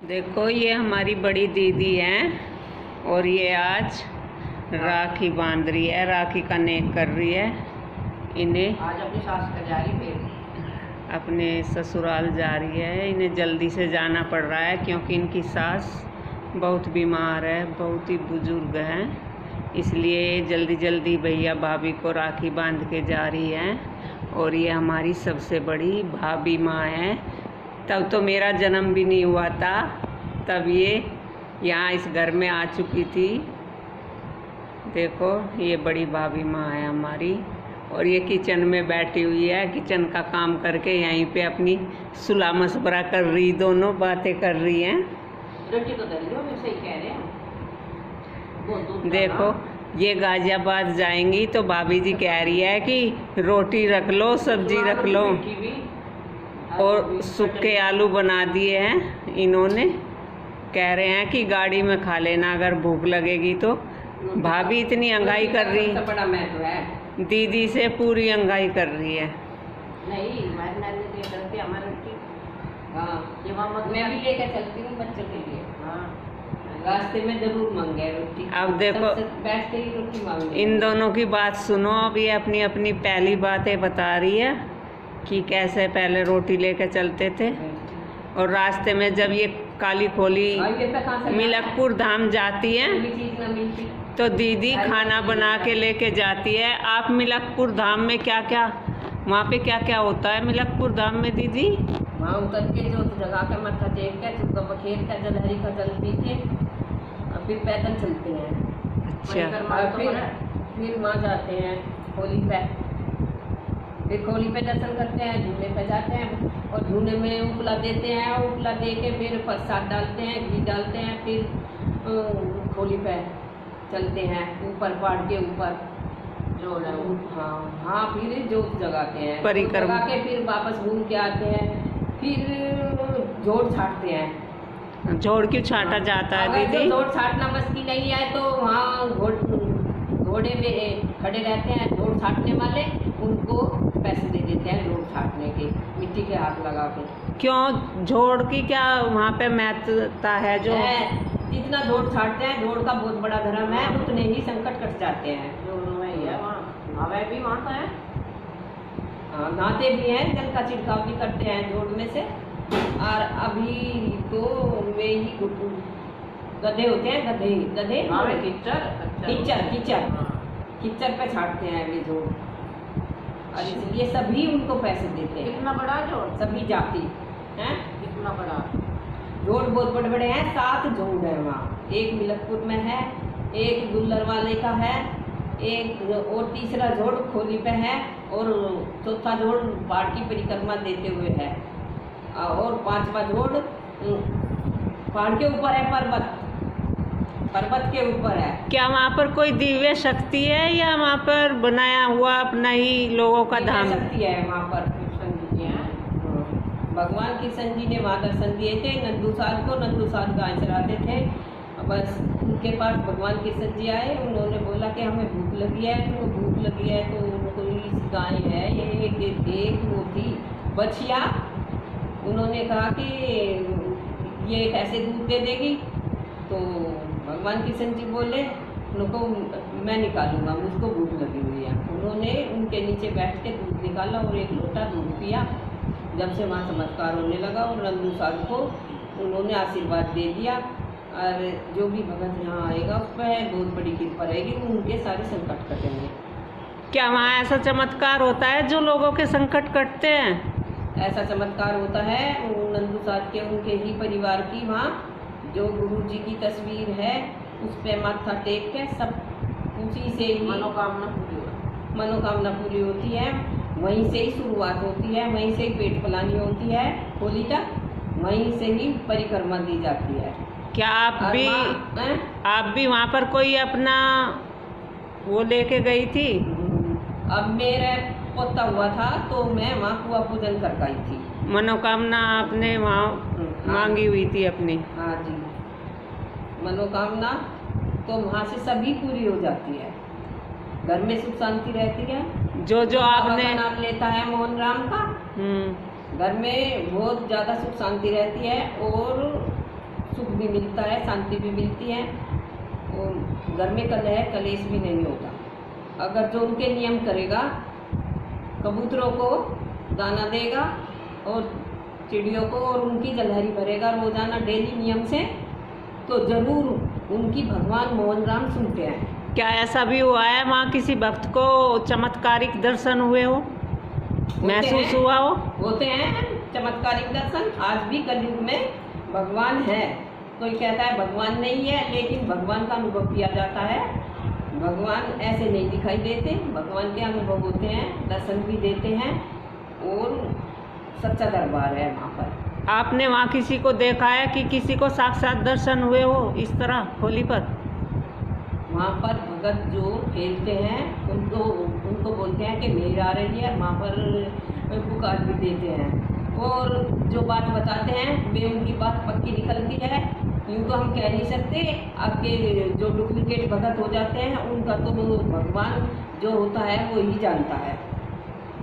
देखो ये हमारी बड़ी दीदी हैं और ये आज राखी बांध रही है, राखी का नेक कर रही है। इन्हें आज अपनी सास का जा रही फिर अपने ससुराल जा रही है। इन्हें जल्दी से जाना पड़ रहा है क्योंकि इनकी सास बहुत बीमार है, बहुत ही बुजुर्ग हैं, इसलिए जल्दी जल्दी भैया भाभी को राखी बांध के जा रही हैं। और ये हमारी सबसे बड़ी भाभी माँ है। तब तो मेरा जन्म भी नहीं हुआ था, तब ये यहाँ इस घर में आ चुकी थी। देखो ये बड़ी भाभी माँ है हमारी और ये किचन में बैठी हुई है, किचन का काम करके यहीं पे अपनी सुलह मशवरा कर रही, दोनों बातें कर रही हैं। रोटी तो दे लो, सही कह रहे हैं। देखो ये गाजियाबाद जाएंगी तो भाभी जी कह रही है कि रोटी रख लो, सब्जी रख लो, और सूखे आलू बना दिए हैं इन्होंने। कह रहे हैं कि गाड़ी में खा लेना अगर भूख लगेगी तो। भाभी इतनी अंगाई कर रही, बड़ा मैं तो है दीदी से पूरी अंगाई कर रही है। नहीं हमारी रोटी, हाँ ये मैं भी लेकर चलती हूँ बच्चों के लिए। हाँ रास्ते में जरूर मांगे रोटी। अब देखो बैठ के ही रोटी मांगे। इन दोनों की बात सुनो। अब ये अपनी अपनी पहली बातें बता रही है कि कैसे पहले रोटी लेकर चलते थे और रास्ते में जब ये काली खोली मिलकपुर धाम जाती है तो दीदी खाना बना के लेके जाती है। आप मिलकपुर धाम में क्या क्या, वहाँ पे क्या क्या होता है मिलकपुर धाम में दीदी? वहाँ उतर के जो जगह के मत्था टेक के चुका बखेर का जलहरी का जल पी के फिर पैदल चलते हैं। अच्छा, फिर वहाँ जाते हैं होली पे, फिर होली पे दर्शन करते हैं, झूले पे जाते हैं और झूले में उपला देते हैं, उपला दे के फिर प्रसाद डालते हैं, घी डालते हैं, फिर होली पे चलते हैं ऊपर पहाड़ के ऊपर जो हाँ फिर जोत जगाते हैं, परिक्रमा के फिर वापस घूम के आते हैं, फिर जोड़ छाटते हैं। जोड़ क्यों छाटा जाता है दीदी? जोड़ छाटना बस की नहीं है तो वहाँ घोड़े में खड़े रहते हैं जोड़ छाटने वाले, उनको पैसे दे देते हैं जोड़ छाटने के, मिट्टी के हाथ लगा के। क्यों जोड़ की क्या वहाँ पे महत्वता है? जो जितना जोड़ छाटते हैं, जोड़ का बहुत बड़ा धर्म है, उतने ही संकट कट जाते हैं। हमें भी वहाँ है, नहाते भी हैं, जल का छिड़काव भी करते हैं जोड़ में से। और अभी तो वे ही गधे होते हैं, गधे कीचड़ पे छाटते हैं वे जोड़, और इसलिए सभी उनको पैसे देते हैं। कितना बड़ा जोड़, सभी जाति हैं, कितना बड़ा जोड़, बहुत बड़े बड़े हैं। 7 जोड़ है वहाँ, एक मिलकपुर में है, एक गुल्लर वाले का है, एक और तीसरा जोड़ खोली पे है, और चौथा जोड़ पहाड़ की परिक्रमा देते हुए है, और 5वां जोड़ पहाड़ के ऊपर है, पर्वत के ऊपर है। क्या वहाँ पर कोई दिव्य शक्ति है या वहाँ पर बनाया हुआ अपना ही लोगों का धाम? शक्ति है वहाँ पर। कृष्ण जी हैं, भगवान कृष्ण जी ने वहाँ दर्शन दिए थे नंदू साध गाय चराते थे। बस उनके पास भगवान कृष्ण जी आए, उन्होंने बोला कि हमें भूख लगी है, तो भूख लगी है तो उनको गाय है ये एक वो थी बछिया, उन्होंने कहा कि ये कैसे दूध दे देगी, तो भगवान कृष्ण जी बोले उनको मैं निकालूंगा, मुझको भूख लगी हुई है। उन्होंने उनके नीचे बैठ के दूध निकाला और एक लोटा दूध पिया। जब से वहाँ चमत्कार होने लगा और नंदू साधु को उन्होंने आशीर्वाद दे दिया, और जो भी भगत यहाँ आएगा उस पर बहुत बड़ी कृपा रहेगी, उनके सारे संकट कटेंगे। क्या वहाँ ऐसा चमत्कार होता है जो लोगों के संकट कटते हैं? ऐसा चमत्कार होता है नंदू साध के, उनके ही परिवार की वहाँ जो गुरु जी की तस्वीर है उस पे माथा टेक के सब उसी से ही मनोकामना पूरी होती है। वहीं से ही शुरुआत होती है, वहीं से ही पेट फलानी होती है, होली तक वहीं से ही परिक्रमा दी जाती है। क्या आप भी वहाँ पर कोई अपना वो लेके गई थी? अब मेरा पोता हुआ था तो मैं वहाँ कुआ पूजन कर गई थी। मनोकामना आपने वहाँ मांगी हुई थी अपनी? हाँ जी, मनोकामना तो वहाँ से सभी पूरी हो जाती है, घर में सुख शांति रहती है। जो आपने नाम लेता है मोहन राम का, घर में बहुत ज़्यादा सुख शांति रहती है, और सुख भी मिलता है, शांति भी मिलती है और घर में कलह कलेश भी नहीं होता। अगर जो उनके नियम करेगा, कबूतरों को दाना देगा और चिड़ियों को और उनकी जलहरी भरेगा रोजाना डेली नियम से, तो जरूर उनकी भगवान मोहन राम सुनते हैं। क्या ऐसा भी हुआ है वहाँ किसी भक्त को चमत्कारिक दर्शन हुए हो, महसूस हुआ हो? होते हैं चमत्कारिक दर्शन। आज भी कलयुग में भगवान है। कोई कहता है भगवान नहीं है, लेकिन भगवान का अनुभव किया जाता है। भगवान ऐसे नहीं दिखाई देते, भगवान के अनुभव होते हैं, दर्शन भी देते हैं और सच्चा दरबार है वहाँ पर। आपने वहाँ किसी को देखा है कि किसी को साक्षात दर्शन हुए हो इस तरह होली पर? वहाँ पर भगत जो खेलते हैं उनको बोलते हैं कि मेहर आ रही है, वहाँ पर पुकार भी देते हैं और जो बात बताते हैं वे उनकी बात पक्की निकलती है। यूँ तो हम कह नहीं सकते। आपके जो डुप्लीकेट भगत हो जाते हैं उनका तो भगवान जो होता है वो ही जानता है,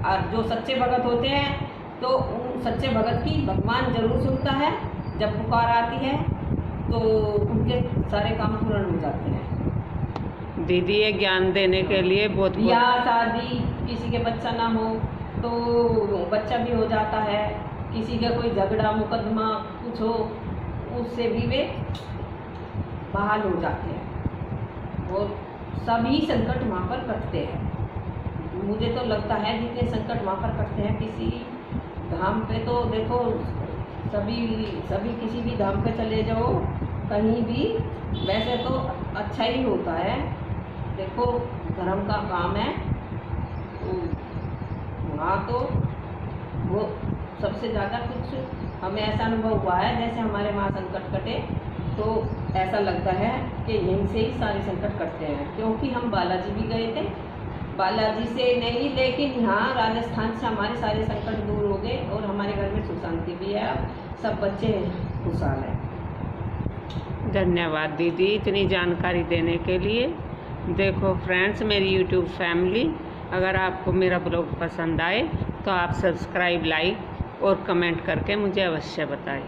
और जो सच्चे भगत होते हैं तो उन सच्चे भगत की भगवान जरूर सुनता है। जब पुकार आती है तो उनके सारे काम पूर्ण हो जाते हैं। दीदी ये ज्ञान देने के लिए बहुत या शादी किसी के बच्चा ना हो तो बच्चा भी हो जाता है, किसी का कोई झगड़ा मुकदमा कुछ हो उससे भी वे बहाल हो जाते हैं और सभी संकट वहाँ पर कटते हैं। मुझे तो लगता है जितने संकट वहाँ पर कटते हैं किसी धाम पे, तो देखो सभी किसी भी धाम पे चले जाओ कहीं भी, वैसे तो अच्छा ही होता है। देखो धर्म का काम है तो वहाँ तो वो सबसे ज़्यादा कुछ हमें ऐसा अनुभव हुआ है जैसे हमारे वहाँ संकट कटे तो ऐसा लगता है कि यहीं से ही सारे संकट कटते हैं। क्योंकि हम बालाजी भी गए थे, बालाजी से नहीं लेकिन यहाँ राजस्थान से हमारे सारे संकट दूर हो गए और हमारे घर में सुख शांति भी है, सब बच्चे खुशहाल हैं। धन्यवाद दीदी इतनी जानकारी देने के लिए। देखो फ्रेंड्स, मेरी यूट्यूब फैमिली, अगर आपको मेरा ब्लॉग पसंद आए तो आप सब्सक्राइब, लाइक और कमेंट करके मुझे अवश्य बताएं।